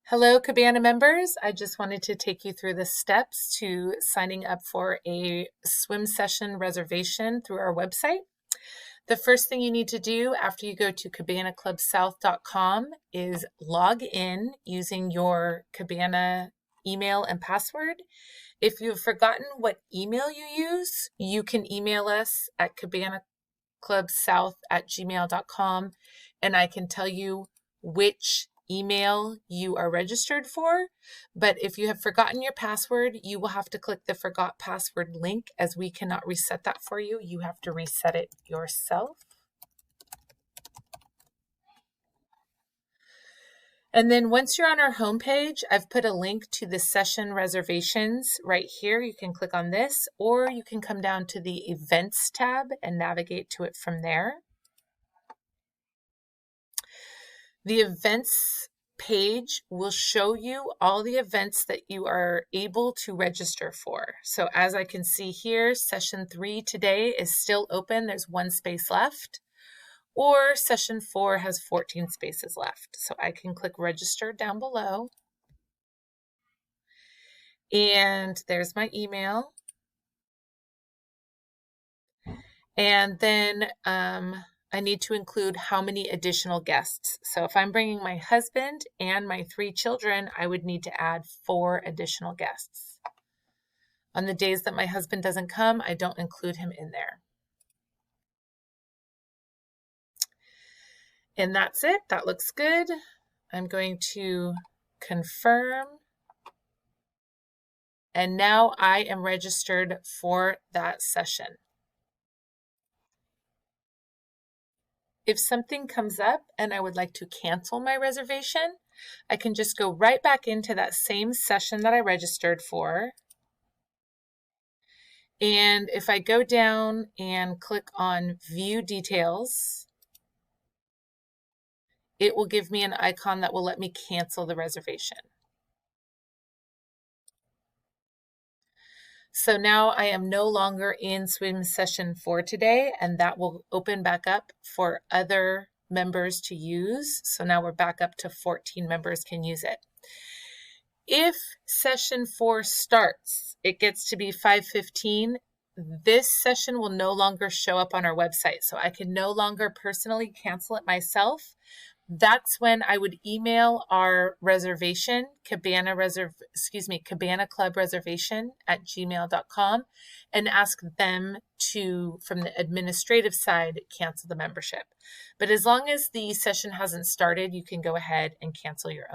Hello, Cabana members. I just wanted to take you through the steps to signing up for a swim session reservation through our website. The first thing you need to do after you go to cabanaclubsouth.com is log in using your Cabana email and password. If you've forgotten what email you use, you can email us at cabanaclubsouth@gmail.com and I can tell you which email you are registered for. But if you have forgotten your password, you will have to click the forgot password link, as we cannot reset that for you. You have to reset it yourself. And then once you're on our homepage, I've put a link to the session reservations right here. You can click on this, or you can come down to the events tab and navigate to it from there. The events page will show you all the events that you are able to register for. So as I can see here, session 3 today is still open. There's 1 space left. Or session 4 has 14 spaces left. So I can click register down below. And there's my email. And then I need to include how many additional guests. So if I'm bringing my husband and my 3 children, I would need to add 4 additional guests. On the days that my husband doesn't come, I don't include him in there. And that's it. That looks good. I'm going to confirm. And now I am registered for that session. If something comes up and I would like to cancel my reservation, I can just go right back into that same session that I registered for. And if I go down and click on View Details, it will give me an icon that will let me cancel the reservation. So now I am no longer in swim session 4 today, and that will open back up for other members to use. So now we're back up to 14 members can use it. If session 4 starts, it gets to be 5:15, this session will no longer show up on our website. So I can no longer personally cancel it myself. That's when I would email our reservation, Cabana Club Reservation @gmail.com, and ask them to, from the administrative side, cancel the membership. But as long as the session hasn't started, you can go ahead and cancel your own.